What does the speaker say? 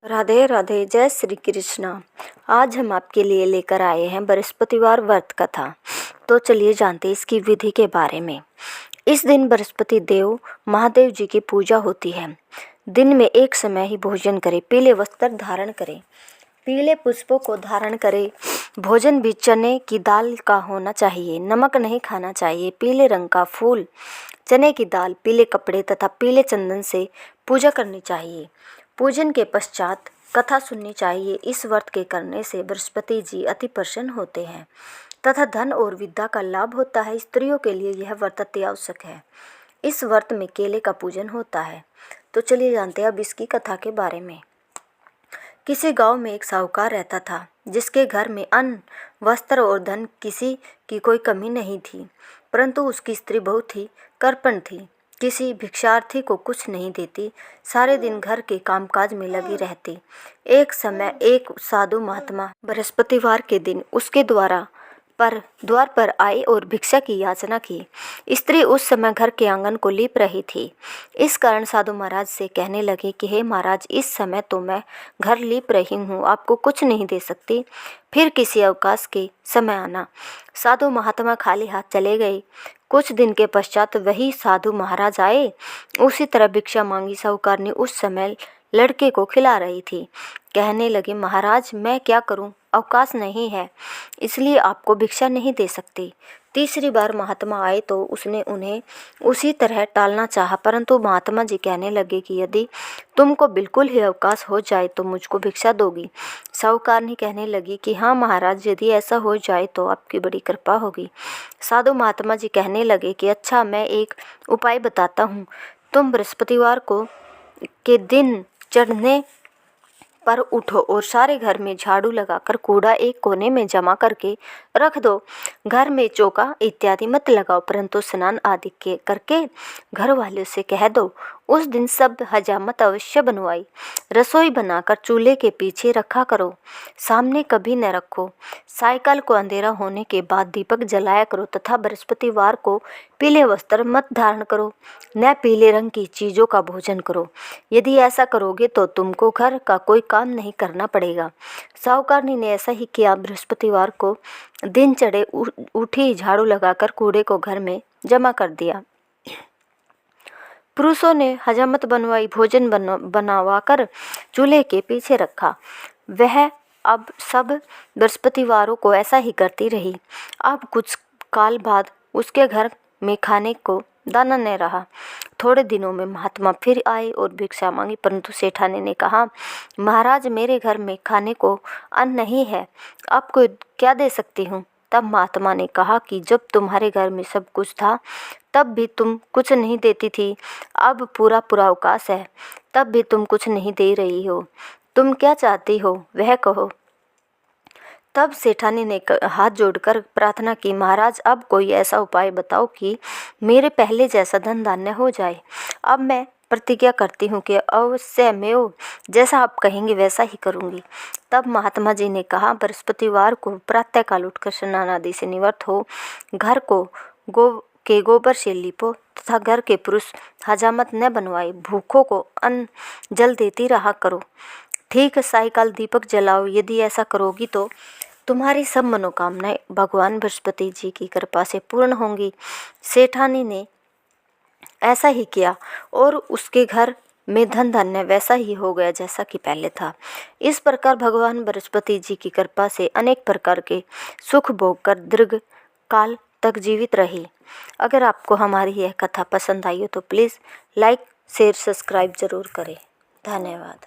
राधे राधे, जय श्री कृष्णा। आज हम आपके लिए लेकर आए हैं बृहस्पतिवार व्रत कथा। तो चलिए जानते हैं इसकी विधि के बारे में। इस दिन बृहस्पति देव महादेव जी की पूजा होती है। दिन में एक समय ही भोजन करें, पीले वस्त्र धारण करें, पीले पुष्पों को धारण करें। भोजन भी चने की दाल का होना चाहिए, नमक नहीं खाना चाहिए। पीले रंग का फूल, चने की दाल, पीले कपड़े तथा पीले चंदन से पूजा करनी चाहिए। पूजन के पश्चात कथा सुननी चाहिए। इस व्रत के करने से बृहस्पति जी अति प्रसन्न होते हैं तथा धन और विद्या का लाभ होता है। स्त्रियों के लिए यह व्रत अति आवश्यक है। इस व्रत में केले का पूजन होता है। तो चलिए जानते हैं अब इसकी कथा के बारे में। किसी गांव में एक साहूकार रहता था, जिसके घर में अन्न, वस्त्र और धन किसी की कोई कमी नहीं थी। परंतु उसकी स्त्री बहुत ही कृपण थी, किसी भिक्षार्थी को कुछ नहीं देती, सारे दिन घर के कामकाज में लगी रहती। एक समय एक साधु महात्मा बृहस्पतिवार के दिन उसके द्वार पर आए और भिक्षा की याचना की। स्त्री उस समय घर के आंगन को लीप रही थी। इस कारण साधु महाराज से कहने लगे कि हे महाराज, इस समय तो मैं घर लीप रही हूँ, आपको कुछ नहीं दे सकती, फिर किसी अवकाश के समय आना। साधु महात्मा खाली हाथ चले गए। कुछ दिन के पश्चात वही साधु महाराज आए। उसी तरह भिक्षा मांगी। साहूकारनी उस समय लड़के को खिला रही थी। कहने लगे, महाराज मैं क्या करूं, अवकाश नहीं है, इसलिए आपको भिक्षा नहीं दे सकती। तीसरी बार महात्मा आए तो उसने उन्हें उसी तरह टालना चाहा, परंतु महात्मा जी कहने लगे कि यदि तुमको बिल्कुल ही अवकाश हो जाए तो मुझको भिक्षा दोगी। साहूकारनी कहने लगी कि हाँ महाराज, यदि ऐसा हो जाए तो आपकी बड़ी कृपा होगी। साधु महात्मा जी कहने लगे कि अच्छा, मैं एक उपाय बताता हूँ। तुम बृहस्पतिवार के दिन चढ़ने पर उठो और सारे घर में झाड़ू लगाकर कूड़ा एक कोने में जमा करके रख दो। घर में चौका इत्यादि मत लगाओ, परंतु स्नान आदि करके घर वालों से कह दो उस दिन सब हजामत अवश्य बनवाई। रसोई बनाकर चूल्हे के पीछे रखा करो, सामने कभी न रखो। सायकाल को अंधेरा होने के बाद दीपक जलाया करो तथा बृहस्पतिवार को पीले वस्त्र मत धारण करो, न पीले रंग की चीज़ों का भोजन करो। यदि ऐसा करोगे तो तुमको घर का कोई काम नहीं करना पड़ेगा। साहूकारनी ने ऐसा ही किया। बृहस्पतिवार को दिन चढ़े उठी, झाड़ू लगाकर कूड़े को घर में जमा कर दिया। पुरुषों ने हजामत बनवाई, भोजन बनवाकर चूल्हे के पीछे रखा। वह अब सब बृहस्पतिवारों को ऐसा ही करती रही। अब कुछ काल बाद उसके घर में खाने को दाना न रहा। थोड़े दिनों में महात्मा फिर आए और भिक्षा मांगी, परंतु सेठानी ने कहा, महाराज मेरे घर में खाने को अन्न नहीं है, आपको क्या दे सकती हूँ। तब महात्मा ने कहा कि जब तुम्हारे घर में सब कुछ था तब भी तुम कुछ नहीं देती थी, अब पूरा अवकाश है तब भी तुम कुछ नहीं दे रही हो, तुम क्या चाहती हो वह कहो। तब सेठानी ने हाथ जोड़कर प्रार्थना की, महाराज अब कोई ऐसा उपाय बताओ कि मेरे पहले जैसा धन धान्य हो जाए। अब मैं प्रतिज्ञा करती हूँ कि अवश्य मैं जैसा आप कहेंगे वैसा ही करूँगी। तब महात्मा जी ने कहा, बृहस्पतिवार को प्रातःकाल उठकर स्नान आदि से निवृत्त हो, घर को गोबर से लीपो तथा घर के पुरुष हजामत न बनवाए, भूखों को अन्न जल देती रहा करो। ठीक सायकाल दीपक जलाओ। यदि ऐसा करोगी तो तुम्हारी सब मनोकामनाएं भगवान बृहस्पति जी की कृपा से पूर्ण होंगी। सेठानी ने ऐसा ही किया और उसके घर में धन धान्य वैसा ही हो गया जैसा कि पहले था। इस प्रकार भगवान बृहस्पति जी की कृपा से अनेक प्रकार के सुख भोग कर दीर्घ काल तक जीवित रही। अगर आपको हमारी यह कथा पसंद आई हो तो प्लीज़ लाइक, शेयर, सब्सक्राइब जरूर करें। धन्यवाद।